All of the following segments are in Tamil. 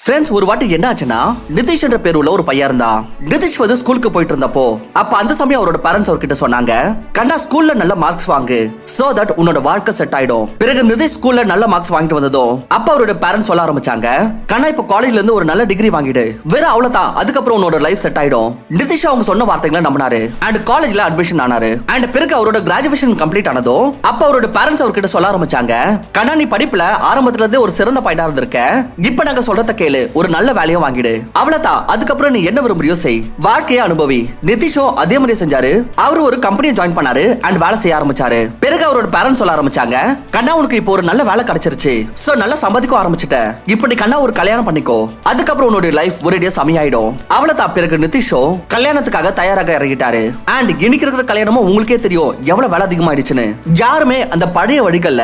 ஃப்ரெண்ட்ஸ், ஒரு வாட்டி என்ன ஆச்சுன்னா நிதிஷ் என்ற பேர் உள்ள ஒரு பையன் இருந்தான். நிதிஷ் வந்து ஸ்கூலுக்கு போயிட்டு இருந்தப்போ அப்ப அந்த சமயம் அவரோட பேரண்ட்ஸ் அவர்கிட்ட சொன்னாங்க, கண்ணா ஸ்கூல்ல நல்ல மார்க்ஸ் வாங்கு, சோ தட் உன்னோட வாழ்க்கை செட் ஆயிடும். பிறகு நிதிஷ் ஸ்கூல்ல நல்ல மார்க்ஸ் வாங்கிட்டு வந்ததும் அப்ப அவரோட பேரண்ட்ஸ் சொல்ல ஆரம்பிச்சாங்க, கண்ணா இப்ப காலேஜ்ல இருந்து ஒரு நல்ல டிகிரி வாங்கிடு, வேற அவ்வளவுதான், அதுக்கப்புறம் உன்னோட லைஃப் செட் ஆயிடும். நிதிஷ் அவங்க சொன்ன வார்த்தைகளை நம்பினாரு அண்ட் காலேஜ்ல அட்மிஷன் ஆனாரு. அண்ட் பிறகு அவரோட கிராஜுவேஷன் கம்ப்ளீட் ஆனதும் அப்ப அவரோட பேரண்ட்ஸ் அவர்கிட்ட சொல்ல ஆரம்பிச்சாங்க, கண்ணா நீ படிப்புல ஆரம்பத்துல இருந்து ஒரு சிறந்த பையனா இருந்திருக்க, இப்ப நாங்க சொல்றத கேளு, ஒரு நல்ல வேலையை வாங்கிடு, அவ்வளவுதான், அதுக்கப்புறம் நீ என்ன விரும்புறியோ செய், வாழ்க்கையை அனுபவி. நிதிஷோ அதே மாதிரி செஞ்சாரு. அவரு ஒரு கம்பெனியை ஜாயின் பண்ணாரு அண்ட் வேலை செய்ய ஆரம்பிச்சாரு. பிறகு அவரோட பேரண்ட்ஸ் சொல்ல ஆரம்பிச்சாங்க, கண்ணா உனக்கு இப்போ ஒரு நல்ல வேலை கிடைச்சிருச்சு, சோ நல்லா சம்பாதிக்க ஆரம்பிச்சிட்ட, இப்போ நீ கண்ணா ஒரு கல்யாணம் பண்ணிக்கோ, அதுக்கப்புறம் உன்னோட லைஃப் ஒரேடியா சமையாயிடும். அவ்வளவுதான். பிறகு நிதிஷோ கல்யாணத்துக்காக தயாராக இறங்கிட்டாரு. அண்ட் இன்னைக்கு இருக்கிற கல்யாணமும் உங்களுக்கே தெரியும் எவ்வளவு வேலை அதிகமாயிடுச்சுன்னு. யாருமே அந்த பழைய வழிகள்ல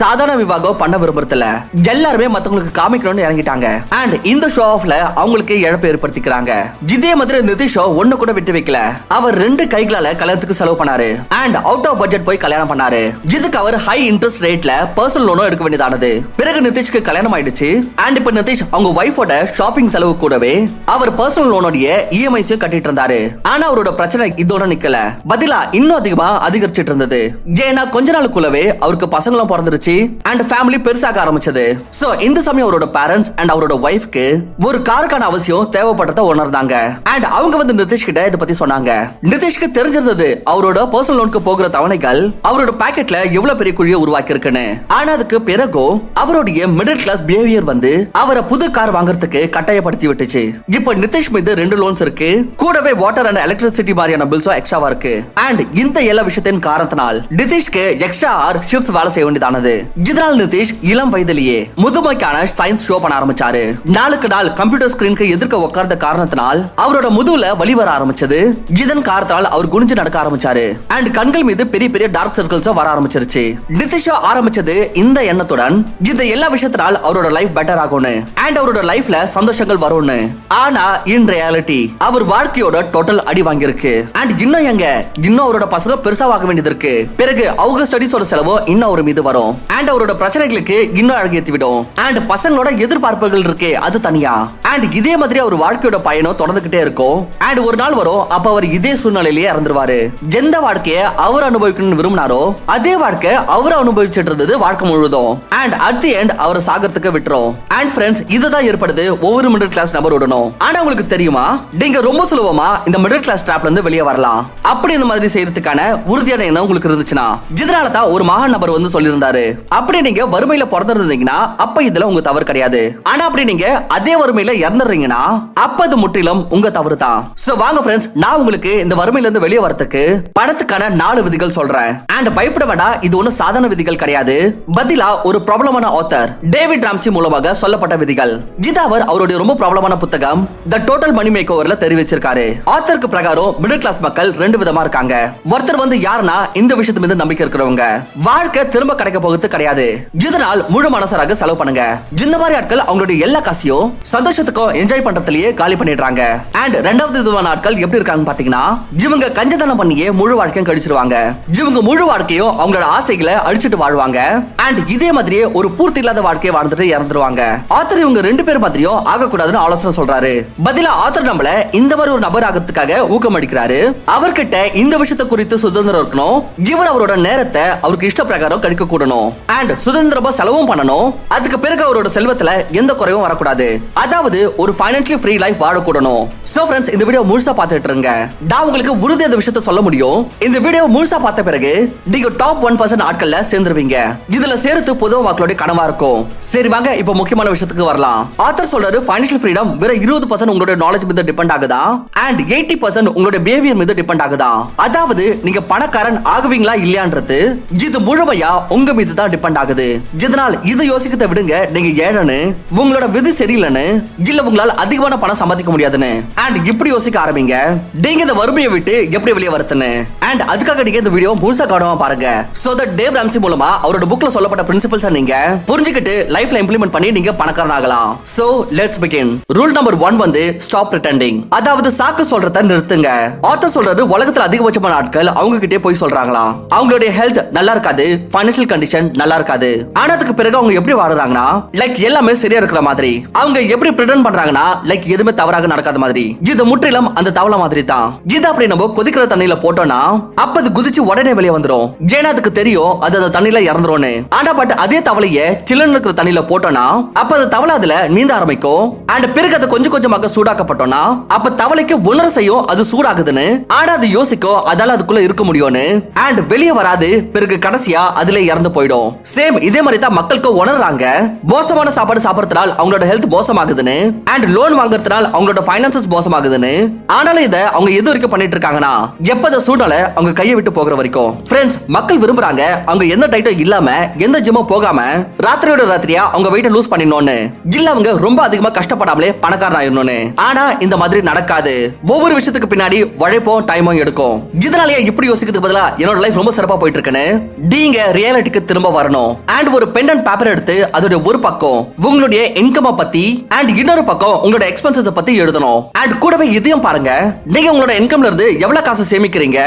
சாதாரண விவாகம் பண்ண விரும்புறதுல, எல்லாருமே மத்தவங்களுக்கு காமிக்கணும்னு இறங்கிட்டாங்க. அண்ட் இந்த ஷோ ஆஃப்ல அவங்களுக்கு இழப்பு ஏற்படுத்திக்கிறாங்க. இதே மாதிரி நிதிஷோ ஒண்ணு கூட விட்டு வைக்கல. அவர் 2 கைகளால கல்யாணத்துக்கு செலவு பண்ணாரு அண்ட் அவுட் ஆஃப் பட்ஜெட் போய் கல்யாணம் பண்ணாரு. இதுக்கு அவர் ஹை இன்ட்ரெஸ்ட் ரேட்ல பர்சனல் லோனும் எடுக்க வேண்டியதானது. பிறகு நிதிஷ்க்கு கல்யாணம் ஆயிடுச்சு அண்ட் இப்ப நிதிஷ் அவங்க வைஃபோட ஷாப்பிங் செலவு கூடவே அவர் பர்சனல் லோனோட இஎம்ஐஸையும் கட்டிட்டு இருந்தாரு. ஆனா அவரோட பிரச்சனை இதோட நிக்கல, பதிலா இன்னும் அதிகமா அதிகரிச்சிட்டு இருந்தது. ஏன்னா கொஞ்ச நாளுக்குள்ளவே அவருக்கு பசங்களும் பிறந்துருச்சு அண்ட் ஃபேமிலி பெருசாக ஆரம்பிச்சது. சோ இந்த சமயம் அவரோட பேரண்ட்ஸ் அண்ட் அவரோட வைஃப்க்கு ஒரு காருக்கான அவசியம் தேவைப்பட்டத உணர்ந்தாங்க. அண்ட் அவங்க வந்து நிதிஷ் கிட்ட இத பத்தி சொன்னாங்க. நிதிஷ்க்கு தெரிஞ்சிருந்தது அவரோட பர்சனல் லோனுக்கு போகிற தவணைகள் அவரோட பாக்கெட்ல எவ்வளவு பெரிய குழியை உருவாக்கி இருக்குன்னு. ஆனா அதுக்கு பிறகு அவருடைய மிடில் கிளாஸ் பிஹேவியர் வந்து அவரை புது கார் வாங்குறதுக்கு கட்டாயப்படுத்தி விட்டுச்சு. இப்போ நிதிஷ் மீது 2 லோன்ஸ் இருக்கு, கூடவே வாட்டர் அண்ட் எலக்ட்ரிசிட்டி மாதிரியான பில்ஸும் எக்ஸ்ட்ராவா இருக்கு. அண்ட் இந்த எல்லா விஷயத்தின் காரணத்தினால் நிதிஷ்க்கு எக்ஸ்ட்ரா 6 ஷிஃப்ட்ஸ் வேலை செய்ய வேண்டியதானது. இதனால் நிதிஷ் இளம் வயதிலேயே முதுமைக்கான சயின்ஸ் ஷோ பண்ண ஆரம்பிச்சாரு. நாளுக்கு நாள் கம்ப்யூட்டர் ஸ்கிரீனுக்கு எதிர்க்க உட்கார்ந்த காரணத்தினால் அவரோட முதுகுல வலி வர ஆரம்பிச்சது. இதன் காரணத்தால் அவர் குனிஞ்சு நடக்க ஆரம்பிச்சாரு அண்ட் கண்கள் மீது பெரிய பெரிய டார்க் சர்க்கிள்ஸ் வர ஆரம்பிச்சிருச்சு. நிதிஷ் ஆரம்பிச்சது இந்த எண்ணத்துடன், இந்த எல்லா விஷயத்தினால் அவரோட லைஃப் பெட்டர் ஆகும்னு அண்ட் அவரோட லைஃப்ல சந்தோஷங்கள் வரும்னு. ஆனா இன் ரியாலிட்டி அவர் வாழ்க்கையோட டோட்டல் அடி வாங்கியிருக்கு. அண்ட் இன்னும் அவரோட பசங்க பெருசாக வேண்டியது இருக்கு. பிறகு அவங்க ஸ்டடிஸோட செலவு இன்னும் அவர் மீது வரும் அண்ட் அவரோட பிரச்சனைகளுக்கு இன்னும் அழகேத்தி விடும். அண்ட் பசங்களோட எதிர்பார்ப்புகள் இருக்கு, அது தனியா. அண்ட் இதே மாதிரி அவர் வாழ்க்கையோட பயணம் தொடர்ந்துகிட்டே இருக்கும். அண்ட் ஒரு நாள் வரும் அப்ப அவர் இதே சூழ்நிலையிலேயே இறந்துருவாரு. எந்த வாழ்க்கையை அவர் அனுபவிக்கணும்னு விரும்பினாரோ அதே வாழ்க்கை அவர் அனுபவிச்சுட்டு இருந்தது வாழ்க்கை முழுவதும். அண்ட் அட் தி எண்ட் அவர் சாகறதுக்கு விட்டுரும். அண்ட் ஃப்ரெண்ட்ஸ், இதுதான் ஏற்படுது ஒவ்வொரு மிடில் கிளாஸ் நபருடனும். ஆனா உங்களுக்கு தெரியுமா, நீங்க ரொம்ப சுலபமா இந்த மிடில் கிளாஸ் ட்ராப்ல இருந்து வெளியே வரலாம். அப்படி இந்த மாதிரி செய்யறதுக்கான உறுதியான எண்ணம் உங்களுக்கு இருந்துச்சுன்னா, இதனால தான் ஒரு மகான் நபர் வந்து சொல்லியிருந்தாரு, அப்படி நீங்க வறுமையில பிறந்திருந்தீங்கன்னா அப்ப இதுல உங்க தவறு கிடையாது. ஆனா அப்படி நீங்க அதே வறுமையில இறந்துறீங்கன்னா அப்ப அது முற்றிலும் உங்க தவறு தான். சோ வாங்க ஃப்ரெண்ட்ஸ், நான் உங்களுக்கு இந்த வறுமையில இருந்து வெளியே வரதுக்கு பணத்துக்கான 4 விதிகள் சொல்றேன். அண்ட் பயப்பட வேண்டாம், இது ஒன்னும் சாதாரண விதிகள் கிடையாது, பதிலா ஒரு பிரபலமான ஆத்தர் டேவிட் ராம்சி மூலமாக சொல்லப்பட்ட விதிகள். இது அவருடைய ரொம்ப பிரபலமான புத்தகம் தி டோட்டல் மணி மேக்கோவர்ல தெரிவிச்சிருக்காரு. ஆத்தருக்கு பிரகாரம் மிடில் கிளாஸ் மக்கள் 2 விதமா இருக்காங்க. ஒருத்தர் வந்து யாருன்னா இந்த விஷயத்து மீது நம்பிக்கை இருக்கிறவங்க, வாழ்க்கை திரும்ப கிடைக்க போகிறது கிடையாது, இதனால் முழு மனசராக செலவு பண்ணுங்க. இந்த மாதிரி ஆட்கள் அவங்களுடைய எல்லா காசையும் சந்தோஷத்துக்கும் என்ஜாய் பண்றதுலயே காலி பண்ணிடுறாங்க. அண்ட் 2வது விதமான ஆட்கள் எப்படி இருக்காங்க பாத்தீங்கன்னா, இவங்க கஞ்சத்தனம் பண்ணியே முழு வாழ்க்கையும் கழிச்சிருவாங்க. இவங்க முழு வாழ்க்கையும் அவங்களோட ஆசைகளை அழிச்சிட்டு வாழ்வாங்க. அண்ட் இதே மாதிரியே ஒரு பூர்த்தி இல்லாத வாழ்க்கையை வாழ்ந்துட்டு இறந்துருவாங்க. ஆத்தர் இவங்க 2 பேர் மாதிரியும் ஆகக்கூடாதுன்னு ஆலோசனை சொல்றாரு. பதிலா ஆத்தர் நம்மள இந்த மாதிரி ஒரு நபர் ஆகிறதுக்காக ஊக்கம் அளிக்கிறாரு. அவர்கிட்ட இந்த விஷயத்தை குறித்து சுதந்திரம் இருக்கணும், இவர் அவரோட நேரத்தை அவருக்கு இஷ்ட பிரகாரம் கழிக்க கூடணும் அண்ட் சுதந்திரமா செலவும் பண்ணணும். அதுக்கு பிறகு அவரோட செல்வத்துல எந்த குறையும் வரக்கூடாது, அதாவது ஒரு ஃபைனான்சியலி ஃப்ரீ லைஃப் வாழக்கூடணும். சோ ஃப்ரெண்ட்ஸ், இந்த வீடியோ முழுசா பார்த்துட்டு இருங்க. நான் உங்களுக்கு உறுதி அந்த விஷயத்தை சொல்ல முடியும், இந்த வீடியோ முழுசா பார்த்த பிறகு நீங்க டாப் 1% ஆட்கள்ல சேர்ந்துருவீங்க. இதுல சேர்த்து பொதுவா மக்களுடைய கனவா இருக்கும். சரி வாங்க இப்ப முக்கியமான விஷயத்துக்கு வரலாம். ஆத்தர் சொல்றாரு, ஃபைனான்சியல் ஃப்ரீடம் வேற 20% உங்களுடைய நாலேஜ் மீது டிபெண்ட் ஆகுதா அண்ட் 80% உங்களுடைய பிஹேவியர் மீது டிபெண்ட் ஆகுதா. அதாவது நீங்க பணக்காரன் ஆகுவீங்களா இல்லையான்றது இது முழுமையா உங்க மீது தான் டிபெண்ட் ஆகுது. இதனால் இது யோசிக்கத விடுங்க, நீங்க ஏழன்னு, உங்களோட விதி சரியில்லைன்னு, இல்ல உங்களால அதிகமான பணம் சம்பாதிக்க முடியாதுன்னு. அண்ட் இப்படி யோசிக்க ஆரம்பிங்க, நீங்க இந்த வறுமையை விட்டு எப்படி வெளியே வரதுன்னு. அண்ட் அதுக்காக நீங்க இந்த வீடியோ முழுசா கவனமா பாருங்க. சோ தட் டேவ் ராம்சி மூலமா அவரோட புக்ல சொல்லப்பட்ட பிரின்சிபல்ஸ் நீங்க புரிஞ்சுக்கிட்டு லைஃப்ல இம்ப்ளிமெண்ட் பண்ணி நீங்க பணக்காரன் ஆகலாம். So let's begin. Rule number 1 வந்து ஸ்டாப் பிரிட்டெண்டிங், அதாவது சாக்கு சொல்றத நிறுத்துங்க. ஆத்தர் சொல்றாரு, உலகத்துல அதிகபட்சமான ஆட்கள் அவங்க கிட்டே போய் சொல்றாங்களா, அவங்களுடைய ஹெல்த் நல்லா இருக்காது, ஃபைனான்சியல் கண்டிஷன் நல்லா இருக்காது, ஆனா அதுக்கு பிறகு அவங்க எப்படி வாழுறாங்கன்னா லைக் எல்லாமே சரியா இருக்கிற மாதிரி. அவங்க எப்படி பிரிட்டன் பண்றாங்கன்னா லைக் எதுவுமே தவறாக நடக்காத மாதிரி. இது முற்றிலும் அந்த தவளை மாதிரி தான். இது அப்படி நம்ம கொதிக்கிற தண்ணியில போட்டோம்னா அப்ப அது குதிச்சு உடனே வெளியே வந்துரும். ஏன்னா அதுக்கு தெரியும் அது அந்த தண்ணியில இறந்துரும்னு. ஆனா பட் அதே தவளைய சில்லுன்னு இருக்கிற தண்ணியில போட்டோம்னா அப்ப அந்த தவளை அதுல நீந்த ஆரம்பிக்கும். அண்ட் பிறகு அது கொஞ்சம் கொஞ்சமாக சூடாக்கப்பட்டோம்னா அப்ப தவளைக்கு உணர செய்யும் அது சூடாகுதுன்னு. ஆனா அது யோசிக்கும் அதால அதுக்குள்ள இருக்க முடியும்னு. அண்ட் வெளியே வராது. பிறகு கடைசியா அதுல இறந்து போயிடும். சேம் இதே மாதிரி தான் மக்களுக்கு உணர்றாங்க. மோசமான சாப்பாடு சாப்பிடுறதுனால அவங்களோட ஹெல்த் மோசமாகுதுன்னு. அண்ட் லோன் வாங்குறதுனால அவங்களோட ஃபைனான்சஸ் மோசமாகுதுன்னு. ஆனாலும் இதை அவங்க எது வரைக்கும் பண்ணிட்டு இருக்காங்கன்னா எப்ப அந்த சூழ்நிலை அவங்க கையை விட்டு போகிற வரைக்கும். ஃப்ரெண்ட்ஸ், மக்கள் விரும்புறாங்க அவங்க எந்த டைட்டும் இல்லாம எந்த ஜிம்மும் போகாம ராத்திரியோட ராத்திரியா அவங்க வெயிட்ட லூஸ் பண்ணிடணும்னு. இல்ல அவங்க ரொம்ப அதிகமா கஷ்டப்படாமலே பணக்காரன் ஆயிடணும்னு. ஆனா இந்த மாதிரி நடக்காது. ஒவ்வொரு விஷயத்துக்கு பின்னாடி உழைப்பும் டைமும் எடுக்கும். இதனாலேயே இப்படி யோசிக்கிறதுக்கு பதிலா என்னோட லைஃப் ரொம்ப சிறப்பா போயிட்டு இருக்குன்னு நீங்க ரியாலிட்டிக்கு திரும்ப வரணும். அண்ட் ஒரு பென் அண்ட் பேப்பர் எடுத்து அதோட ஒரு பக்கம் உங்களுடைய இன்கம் பத்தி அண்ட் இன்னொரு பக்கம் உங்களோட எக்ஸ்பென்சஸ் பத்தி எழுதணும். அண்ட் கூடவே இதையும் பாருங்க, நீங்க உங்களோட இன்கம்ல இருந்து எவ்வளவு காசு சேமிக்கிறீங்க.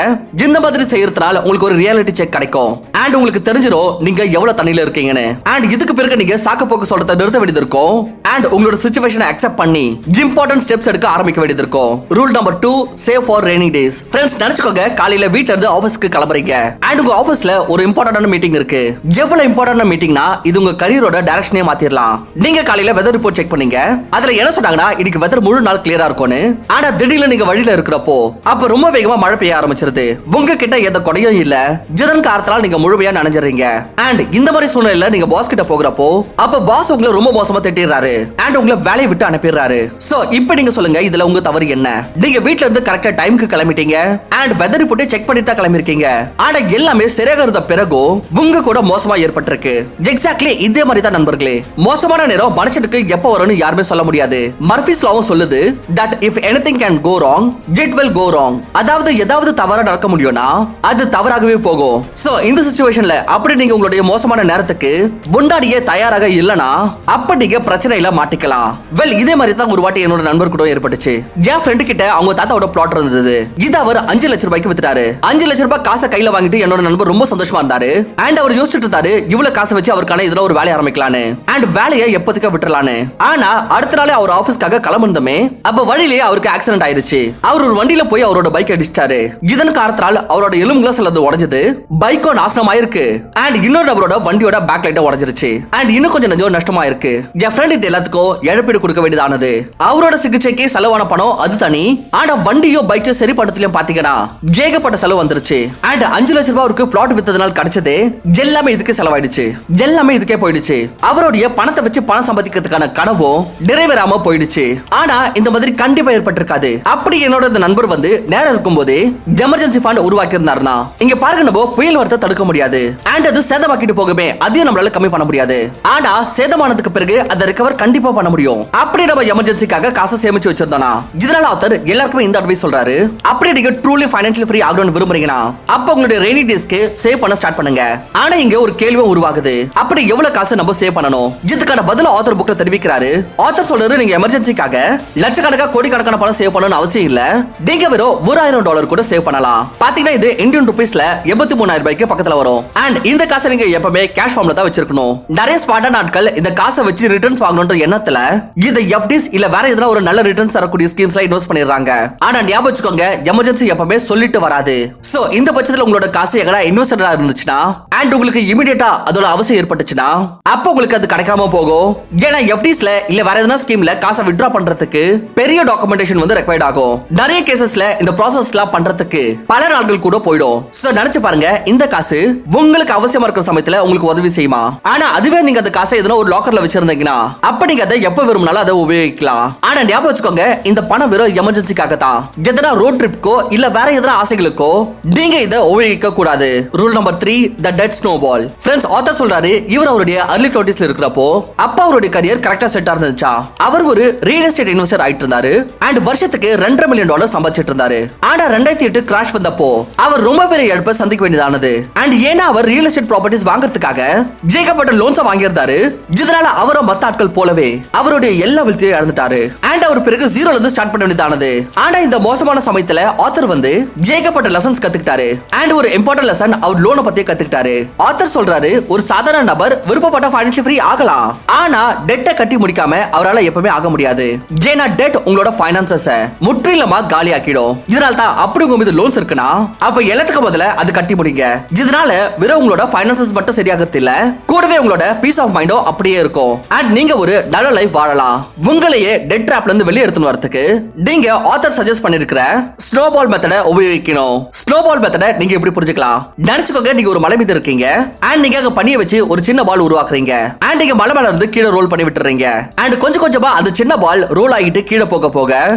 இந்த மாதிரி செய்யறதுனால உங்களுக்கு ஒரு ரியாலிட்டி செக் கிடைக்கும். அண்ட் உங்களுக்கு தெரிஞ்சிடும் நீங்க எவ்வளவு தண்ணியில இருக்கீங்கன்னு. அண்ட் இதுக்கு பிறகு நீங்க சாக்கு போக்கு சொல்றத நிறுத்த வேண்டியது இருக்கும். அண்ட் உங்களோட சிச்சுவேஷனை அக்செப்ட் பண்ணி இம்பார்ட்டன்ட் ஸ்டெப்ஸ் எடுக்க ஆரம்பிக்க வேண்டியது இருக்கும். Rule number 2, save for rainy days. Friends, நினைச்சுக்கோங்க காலையில வீட்ல இருந்து ஆபீஸ்க்கு கிளம்புறீங்க. அண்ட் உங்க ஆபீஸ்ல ஒரு இம்பார்ட்டன்டான மீட்டிங் இருக்கு. எவ்வளவு இம்பார்ட்டன்டான மீட்டிங்னா இது உங்க கரியரோட டைரக்ஷனே மாத்திரலாம். நீங்க காலையில வெதர் ரிப்போர்ட் செக் பண்ணீங்க. அதுல என்ன சொன்னாங்கன்னா இன்னைக்கு வெதர் முழு நாள் கிளியரா இருக்கும்னு. ஆனா திடீர்னு நீங்க வழியில இருக்கிறப்போ அப்ப ரொம்ப வேகமா மழை பெய்ய ஆரம்பிச்சிருது. உங்க கிட்ட எந்த கொடையும் இல்ல. இதன் காரணத்தால நீங்க முழுமையா நனைஞ்சிடுறீங்க. அண்ட் இந்த மாதிரி சூழ்நிலையில நீங்க பாஸ் கிட்ட போகிறப்போ அப்ப பாஸ் உங்களை ரொம்ப மோசமா திட்டிடுறாரு. அண்ட் உங்களை வேலையை விட்டு அனுப்பிடுறாரு. சோ இப்போ நீங்க சொல்லுங்க இதுல உங்க தவறு என்ன? நீங்க வீட்ல இருந்து கரெக்ட்டா டைம்க்கு கிளம்பிட்டீங்க. அண்ட் வெதர் ரிப்போர்ட் செக் பண்ணிட்டு தான் கிளம்பிருக்கீங்க. ஆனா எல்லாமே சரியாக இருந்த பிறகு உங்க கூட மோசமா ஏற்பட்டிருக்கு. எக்ஸாக்ட்லி இதே மாதிரி தான் நண்பர்களே. மோசமான நேரம் மனுஷனுக்கு எப்ப வரும்னு யாருமே சொல்ல முடியாது. மர்ஃபிஸ் லாவும் சொல்லுது that if anything can go wrong it will go wrong. அதாவது ஏதாவது தவறா நடக்க முடியும்னா அது தவறாகவே போகும். சோ இந்த சிச்சுவேஷன்ல அப்படி நீங்க உங்களுடைய மோசமான நேரத்துக்கு முன்னாடியே தயாராக இல்லனா அப்ப நீங்க பிரச்சனையில மாட்டிக்கலாம். வெல் இதே மாதிரி தான் ஒரு வாட்டி என்னோட நண்பர் கூட ஏற்பட்டுச்சு. என் ஃப்ரெண்ட் கிட்ட அவங்க தாத்தாவோட பிளாட் இருந்தது. இது அவர் 5 லட்சம் ரூபாய்க்கு வித்துட்டாரு. 5 லட்சம் ரூபாய் காசை கையில வாங்கிட்டு என்னோட நண்பர் ரொம்ப சந்தோஷமா இருந்தாரு. அண்ட் அவர் யோசிச்சுட்டு இருந்தாரு இவ்வளவு காசை வச்சு அவருக்கான இதுல ஒரு வேலையை ஆரம்பிக்கலான்னு. அண்ட் வேலையை எப்போதைக்கு விட்டுறலான்னு. ஆனா அடுத்த நாளே அவர் ஆபீஸ்க்காக கிளம்பிருந்தமே அப்ப வழியிலேயே அவருக்கு ஆக்சிடென்ட் ஆயிருச்சு. அவர் ஒரு வண்டியில போய் அவரோட பைக் அடிச்சிட்டாரு. இதன் காரணத்தால் அவரோட எலும்புல சிலது உடைஞ்சது. பைக்கோ நாசனம் ஆயிருக்கு. அண்ட் இன்னொரு நபரோட வண்டியோட பேக் லைட் உடைஞ்சிருச்சு. அண்ட் இன்னும் கொஞ்சம் நெஞ்சம் நஷ்டமா இருக்கு. என் ஃப்ரெண்ட் இது எல்லாத்துக்கும் இழப்பீடு கொடுக்க வேண்டியதானது. அவரோட சிகிச்சைக்கு செலவான பணம் அது தனி. ஆனா வண்டியோ பைக்கோ சரி படத்துலயும் பாத்தீங்கன்னா ஏகப்பட்ட செலவு வந்துருச்சு. அண்ட் 5 லட்சம் ரூபாய் அவருக்கு பிளாட் வித்ததுனால கிடைச்சது எல்லாமே இதுக்கு செலவாயிடுச்சு. எல்லாமே இதுக்கே போயிடுச்சு. அவருடைய பணத்தை வச்சு பணம் சம்பாதிக்கிறதுக்கான கனவும் நிறைவேறாம போயிடுச்சு. ஆனா இந்த மாதிரி கண்டிப்பா ஏற்பட்டிருக்காது. அப்படி என்னோட இந்த நண்பர் வந்து நேரம் இருக்கும்போது எமர்ஜென்சி ஃபண்ட் உருவாக்கி இருந்தாருன்னா இங்க பாருங்க நம்ம புயல் வரத்தை தடுக்க முடியாது. அண்ட் அது சேதமாக்கிட்டு போகவே அதையும் நம்மளால கம்மி பண்ண முடியாது. ஆனா சேதமானதுக்கு பிறகு அதை ரிகவர் கண்டிப்பா பண்ண முடியும். அப்படி நம்ம எமர்ஜென்சிக்காக காசை சேமிச்சு வச்சிருந்தோம்னா இதனால ஆத்தர் எல்லாருக்குமே இந்த அட்வைஸ் சொல்றாரு. அப்படி நீங்க ட்ரூலி ஃபைனான்ஷியல் ஃப்ரீ ஆகணும்னு விரும்புறீங்கன்னா அப்ப உங்களுடைய ரெய்னி டேஸ்க்கு சேவ் பண்ண ஸ்டார்ட் பண்ணுங்க. ஆனா இங்க ஒரு கேள்வியும் உருவாகுது. அப்படி எவ்வளவு காசு நம்ம சேவ் பண்ணணும்? இதுக்கான பதில் ஆத்தர் புக்ல தெரிவிக்கிறாரு. ஆத்தர் சொல்றாரு நீங்க எமர்ஜென்சிக்காக லட்சக்கணக்கா கோடிக்கணக்கான பணம் சேவ் பண்ணணும்னு அவசியம் இல்ல. நீங்க வெறும் $1000 கூட சேவ் பண்ணலாம். பாத்தீங்கன்னா இது இந்தியன் ரூபீஸ்ல 83,000 ரூபாய்க்கு பக்கத்துல வரும். அண்ட் இந்த காசை நீங்க எப்பவுமே கேஷ் ஃபார்ம்ல தான் வச்சிருக்கணும். நிறைய ஸ்மார்ட்டான ஆட்கள் இந்த காசை வச்சு ரிட்டர்ன்ஸ் வாங்கணும்ன்ற எண்ணத்துல இது எஃப்டிஸ் இல்ல வேற எதனா ஒரு நல்ல ரிட்டர்ன்ஸ் தரக்கூடிய ஸ்கீம்ஸ்ல இன்வெஸ்ட் பண்ணிடுறாங்க. ஆனா ஞாபகம் வச்சுக்கோங்க எமர்ஜென்சி எப்பவுமே சொல்லிட்டு வராது. சோ இந்த பட்சத்துல உங்களோட காசு எங்கடா இன்வெஸ்டரா இருந்துச்சுன்னா அண்ட் உங்களுக்கு இமிடியேட்டா அதோட அவசியம் ஏற்பட்டுச்சுன்னா அப்ப உங்களுக்கு அது கிடைக்காம போகும். ஏன்னா எஃப்டிஸ்ல இல்ல வேற எதனா ஸ்கீம்ல காசை வித்ட்ரா பண்றதுக்கு பெரிய டாக்குமெண்டேஷன் வந்து ரெக்வயர்ட் ஆகும். நிறைய கேசஸ்ல இந்த ப்ராசஸ்லாம் பண்றதுக்கு பல நாட்கள் கூட போயிடும். சோ நினைச்சு பாருங்க இந்த காசு உங்களுக்கு அவசியமா இருக்கிற சமயத்துல உங்களுக்கு உதவி செய்யுமா? ஆனா அதுவே நீங்க அந்த காசை எதனா ஒரு லாக்கர்ல வச்சிருந்தீங்கன்னா அப்ப நீங்க அதை எப்ப விரும்பினாலும் அதை உபயோகிக்கலாம். ஆனா ஞாபகம் வச்சுக்கோங்க இந்த பணம் வெறும் எமர்ஜென்சிக்காக தான். எதனா ரோட் ட்ரிப்க்கோ இல்ல வேற எதனா ஆசைகளுக்கோ நீங்க இதை உபயோகிக்க கூடாது. ரூல் நம்பர் 3, தி டெட் ஸ்னோபால். ஃப்ரெண்ட்ஸ் ஆத்தர் சொல்றாரு இவர் அவருடைய early 20s இருக்கிறப்போ அப்ப அவருடைய கரியர் கரெக்டா செட் ஆயிருந்துச்சா. அவர் ஒரு ரியல் எஸ்டேட் இன்வெஸ்டர் ஆயிட்டு இருந்தாரு. அண்ட் வருஷத்துக்கு $2.5 மில்லியன் சம்பாதிச்சிட்டு இருந்தாரு. ஆனா 2008 கிராஷ் வந்தப்போ அவர் ரொம்ப பெரிய இழப்பை சந்திக்க வேண்டியதானது. அண்ட் ஏன்னா அவர் ரியல் எஸ்டேட் ப்ராப்பர்ட்டிஸ் வாங்குறதுக்காக ஏகப்பட்ட லோன்ஸ் வாங்கியிருந்தாரு. இதனால அவரும் மத்த ஆட்கள் போலவே அவருடைய எல்லா வெல்த்தையும் இழந்துட்டாரு. அண்ட் அவர் பிறகு ஜீரோல இருந்து ஸ்டார்ட் பண்ண வேண்டியதானது. ஆனா இந்த மோசமான சமயத்துல ஆத்தர் வந்து ஏகப்பட்ட லெசன்ஸ் கத்துக்கிட்டாரு. அண்ட் ஒரு இம்பார்ட்டன்ட் லெசன் அவர் லோனை பத்தி கத்துக்கிட்டாரு. ஆத்தர் சொல்றாரு ஒரு சாதாரண நபர் விருப்பப்பட்ட ஃபைனான்ஷியல் ஃப்ரீ ஆகலாம். ஆனா டெட்டை கட்டி முடிக்காம அவரால் எப்பவுமே ஆக முடியாது. ஏன்னா டெட் உங்களோட ஃபைனான்சஸ் முற்றிலுமா காலியாக்கிடும். இதனால தான் அப்படி உங்க மீது லோன்ஸ் இருக்குன்னா அப்ப எல்லாத்துக்கும் முதல்ல அது கட்டி முடிங்க. இதனால வெறும் உங்களோட ஃபைனான்சஸ் மட்டும் சரியாகிறது இல்ல, கூடவே உங்களோட பீஸ் ஆஃப் மைண்டோ அப்படியே இருக்கும். அண்ட் நீங்க ஒரு நல்ல லைஃப் வாழலாம். உங்களையே டெட் ட்ராப்ல இருந்து வெளியே எடுத்துன்னு வரதுக்கு நீங்க ஆத்தர் சஜஸ்ட் பண்ணிருக்கிற ஸ்னோபால் மெத்தட உபயோகிக்கணும். ஸ்னோபால் மெத்தட நீங்க எப்படி புரிஞ்சுக்கலாம்? நினைச்சுக்கோங்க, நீங்க ஒரு மலை மீது இருக்கீங்க அண்ட் நீங்க அங்க பனியை வச்சு ஒரு சின்ன பால் உருவாக்குறீங்க அண்ட் நீங்க மலை மேல இருந்து கீழே ரோல் பண்ணி விட்டுறீங்க. அண்ட் கொஞ்சம் கொஞ்சமா அந்த சின்ன பால் ரோல் ஆகிட்டு கீழே போக போக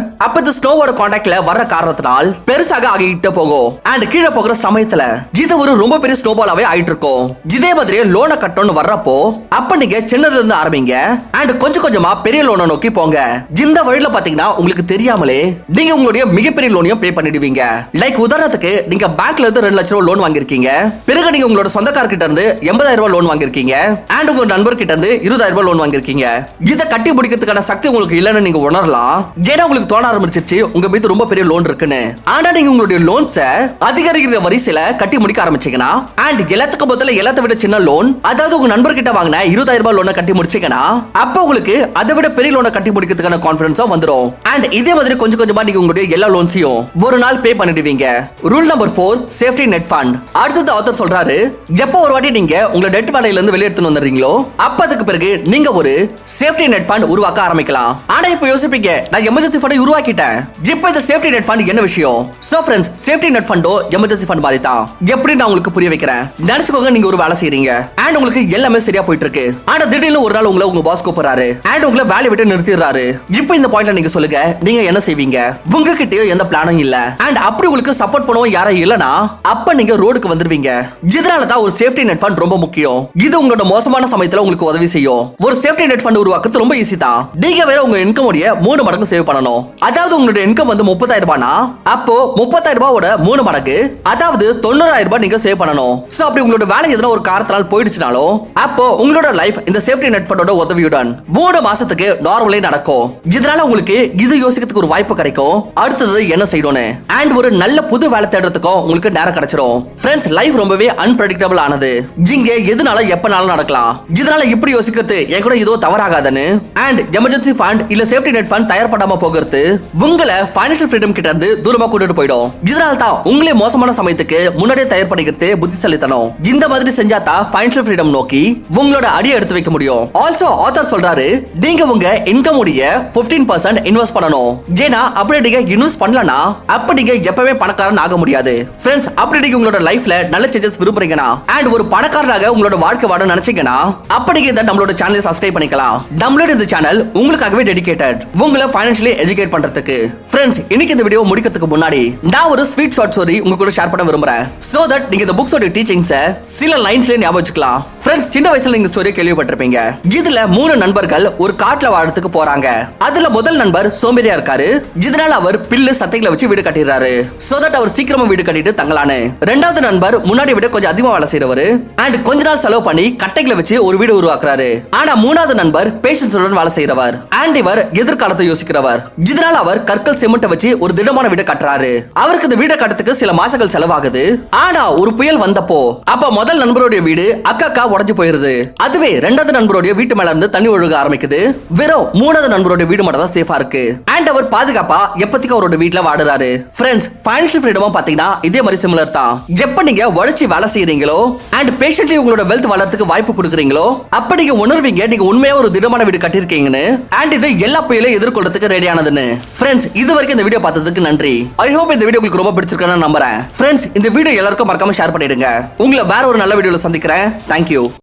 அப்ப இந்த ஸ்னோவோட கான்டாக்ட்ல வர்ற காரணத்தினால் பெருசாக ஆகிட்டு போகும். அண்ட் கீழே போகிற சமயத்துல இது ஒரு ரொம்ப பெரிய ஸ்னோபாலாவே ஆயிட்டு இருக்கும். இதே மாதிரி லோனை கட்டணும்னு வர்றப்போ அப்ப நீங்க சின்னதுல இருந்து ஆரம்பிங்க அண்ட் கொஞ்சம் கொஞ்சமா பெரிய லோனை நோக்கி போங்க. இந்த வழியில பாத்தீங்கன்னா உங்களுக்கு தெரியாமலே நீங்க உங்களுடைய மிகப்பெரிய லோனையும் பே பண்ணிடுவீங்க. லைக் உதாரணத்துக்கு நீங்க பேங்க்ல இருந்து 2 லட்சம் ரூபாய் லோன் வாங்கிருக்கீங்க, பிறகு நீங்க உங்களோட சொந்தக்கார கிட்ட இருந்து 80,000 ரூபாய் லோன் வாங்கிருக்கீங்க அண்ட் உங்க நண்பர் கிட்ட இருந்து 20,000 ரூபாய் லோன் வாங்கிருக்கீங்க. இத கட்டி முடிக்கிறதுக்கான சக்தி உங்களுக்கு இல்லன்னு நீங்க உணரலாம். ஏன்னா உங்களுக்கு தோண ஆரம்பிச்சிருச்சு உங்க மீது ரொம்ப பெரிய லோன் இருக்குன்னு. ஆனா நீங்க உங்களுடைய லோன்ஸ அதிகரிக்கிற வரிசையில கட்டி முடிக்க ஆரம்பிச்சீங்கன்னா அண்ட் எல்லாத்துக்கும் முதல்ல எல்லாத்த விட சின்ன லோன், அதாவது உங்க நண்பர் கிட்ட வாங்கின 20,000 ரூபாய் லோனை கட்டி முடிச்சீங்கன்னா அப்ப உங்களுக்கு அதை விட பெரிய லோனை கட்டி முடிக்கிறதுக்கான கான்ஃபிடன்ஸும் வந்துடும். அண்ட் இதே மாதிரி கொஞ்சம் கொஞ்சமா நீங்க உங்களுடைய எல்லா லோன்ஸையும் ஒரு நாள் பே பண்ணிடுவீங்க. Rule number 4, safety net fund. அடுத்தது ஆத்தர் சொல்றாரு, எப்போ ஒரு வாட்டி நீங்க உங்க டெட் வேலையில இருந்து வெளியே எடுத்து வந்துறீங்களோ அப்ப அதுக்கு பிறகு நீங்க ஒரு சேஃப்டி நெட் ஃபண்ட் உருவாக்க ஆரம்பிக்கலாம். ஆனா இப்ப யோசிப்பீங்க, நான் எமர்ஜென்சி ஃபண்ட் உருவாக்கிட்டேன், இப்போ இந்த சேஃப்டி நெட் ஃபண்ட் என்ன விஷயம்? சோ ஃப்ரெண்ட்ஸ், சேஃப்டி நெட் ஃபண்டோ எமர்ஜென்சி ஃபண்ட் மாதிரி தான். எப்படி நான் உங்களுக்கு புரிய வைக்கிறேன். நினைச்சுக்கோங்க, நீங்க ஒரு வேலை செய்றீங்க அண்ட் உங்களுக்கு எல்லாமே சரியா போயிட்டு இருக்கு. ஆனா திடீர்னு ஒரு நாள் உங்க பாஸ் கூப்பிடுறாரு அண்ட் உங்களை வேலையை விட்டு நிறுத்திடுறாரு. இப்போ இந்த பாயிண்ட்ல நீங்க சொல்லுங்க, நீங்க என்ன செய்வீங்க? உங்ககிட்டயோ எந்த பிளானும் இல்ல அண்ட் அப்படி உங்களுக்கு சப்போர்ட் பண்ணவும் யாரும் இல்லனா அப்ப நீங்க ரோடுக்கு வந்துருவீங்க. இதனால தான் ஒரு சேஃப்டி நெட் ஃபண்ட் ரொம்ப முக்கியம். இது உங்களோட மோசமான சமயத்துல உங்களுக்கு உதவி செய்யும். ஒரு சேஃப்டி நெட் ஃபண்ட் உருவாக்குறது ரொம்ப ஈஸி தான். நீங்க வேற உங்க இன்கம் உடைய 3 மடங்கு சேவ் பண்ணணும். அதாவது உங்களுடைய இன்கம் வந்து 30,000 ரூபாய்னா அப்போ 30,000 ரூபாயோட 3 மடங்கு, அதாவது 90,000 ரூபாய் நீங்க சேவ் பண்ணணும். சோ அப்படி உங்களோட வேலை எதனா ஒரு காரணத்தால் போயிடுச்சுனாலும் அப்போ உங்களோட லைஃப் இந்த சேஃப்டி நெட் ஃபண்டோட உதவியுடன் 3 மாசத்துக்கு நார்மலி நடக்கும். இதனால உங்களுக்கு இது யோசிக்கிறதுக்கு ஒரு வாய்ப்பு கிடைக்கும், அடுத்தது என்ன செய்யணும்னு. அண்ட் ஒரு நல்ல புது வேலை தேடுறதுக்கும் உங்களுக்கு நேரம் கிடைச்சிரும். ஃப்ரெண்ட்ஸ், லைஃப் ரொம்பவே அன்பிரடிக்டபிள் ஆனது. இங்க எதுனால எப்பனாலும் நடக்கலாம். இதனால இப்படி யோசிக்கிறது என் கூட ஏதோ தவறாகாதுன்னு அண்ட் எமர்ஜென்சி ஃபண்ட் இல்ல சேஃப்டி நெட் ஃபண்ட் தயார் பண்ணாம போகிறது உங்களை ஃபைனான்சியல் ஃப்ரீடம் கிட்ட இருந்து தூரமா கூட்டிட்டு போயிடும். இதனால தான் உங்களே மோசமான சமயத்துக்கு முன்னாடியே தயார் பண்ணிக்கிறது புத்திசாலித்தனம். இந்த மாதிரி செஞ்சா தான் ஃபைனான்சியல் ஃப்ரீடம் நோக்கி உங்களோட அடியை எடுத்து வைக்க முடியும். ஆல்சோ ஆத்தர் சொல்றாரு, நீங்க உங்க இன்கம் உடைய 15% இன்வெஸ்ட் பண்ணணும். ஏன்னா அப்படி நீங்க இன்வெஸ்ட் பண்ணலனா அப்ப நீங்க எப்பவே பணக்காரன் ஆக முடியாது. ஃப்ரெண்ட்ஸ், அப்படி நீங்க உங்களோட லைஃப்ல நல்ல சேஞ்சஸ் விரும்புறீங்கன்னா அண்ட் ஒரு பணக்காரனாக உங்களோட வாழ்க்கை வாழ நினைச்சீங்கன்னா அப்ப நீங்க இந்த நம்மளோட சேனலை சப்ஸ்கிரைப் பண்ணிக்கலாம். நம்மளோட இந்த சேனல் உங்களுக்காகவே டெடிகேட்டட், உங்களை ஃபைனான்ஷியலி எஜுகேட் பண்றதுக்கு. ஃப்ரெண்ட்ஸ், இன்னைக்கு இந்த வீடியோ முடிக்கிறதுக்கு முன்னாடி நான் ஒரு ஸ்வீட் ஷார்ட் ஸ்டோரி உங்க கூட ஷேர் பண்ண விரும்புறேன். சோ தட் நீங்க இந்த புக்ஸோட டீச்சிங்ஸை சில லைன்ஸ்ல ஞாபகம் வச்சுக்கலாம். ஃப்ரெண்ட்ஸ், சின்ன வயசுல நீங்க ஸ்டோரி கேள்விப்பட்டிருப்பீங்க. இதுல 3 நண்பர்கள் ஒரு காட்டுல வாழறதுக்கு போறாங்க. அதுல முதல் நண்பர் சோம்பேறியா இருக்காரு. இதனால அவர் பில்லு சத்தைகளை வச்சு வீடு கட்டிடுறாரு. சோ தட் அவர் சீக்கிரமா வீடு கட்டிட்டு தங்கலான்னு. ரெண்டாவது நண்பர் முன்னாடி விட கொஞ்சம் அதிகமா வேலை செய்யறவரு அண்ட் கொஞ்ச நாள் செலவு பண்ணி கட்டைகளை வச்சு ஒரு வீடு உருவாக்குறாரு. ஆனா மூணாவது நண்பர் பேஷன்ஸுடன் வேலை செய்யறவர் அண்ட் இவர் எதிர்காலத்தை யோசிக்கிறவர். இதனால அவர் கற்கள் சிமெண்ட் வச்சு ஒரு திடமான வீடு கட்டுறாரு. அவருக்கு இந்த வீடு கட்டுறதுக்கு சில மாசங்கள் செலவாகுது. ஆனா ஒரு புயல் வந்தப்போ அப்ப முதல் நண்பருடைய வீடு அக்கா உடைஞ்சு போயிருது. அதுவே ரெண்டாவது நண்பருடைய வீட்டு மேல இருந்து தண்ணி ஒழுக ஆரம்பிக்குது. வெறும் மூணாவது நண்பருடைய வீடு மட்டும் தான் சேஃபா இருக்கு அண்ட் அவர் பாதுகாப்பா எப்பத்திக்கு அவரோட வீட்டுல வாடுறாரு. ஃப்ரெண்ட்ஸ், ஃபைனான்ஷியல் ஃப்ரீடம் பாத்தீங்கன்னா இதே மாதிரி சிமிலர் தான். எப்ப நீங்க உழைச்சி வேலை செய்யறீங்களோ அண்ட் பேஷன்ட்லி உங்களோட வெல்த் வளர்றதுக்கு வாய்ப்பு கொடுக்குறீங்களோ அப்ப நீங்க உணர்வீங்க நீங்க உண்மையா ஒரு திடமான வீடு கட்டிருக்கீங்கன்னு அண்ட் இது எல்லா புயலையும் எதிர்கொள்றதுக்கு ரெடியானதுன்னு. ஃப்ரெண்ட்ஸ், இது வரைக்கும் இந்த வீடியோ பார்த்ததுக்கு நன்றி. ஐ ஹோப் இந்த வீடியோ உங்களுக்கு ரொம்ப பிடிச்சிருக்குன்னு நம்புறேன். ஃப்ரெண்ட்ஸ், இந்த வீடியோ எல்லாருக்கும் மறக்காம ஷேர் பண்ணிடுங்க. உங்களை வேற ஒரு நல்ல வீடியோல சந்திக்கிறேன். தேங்க்யூ.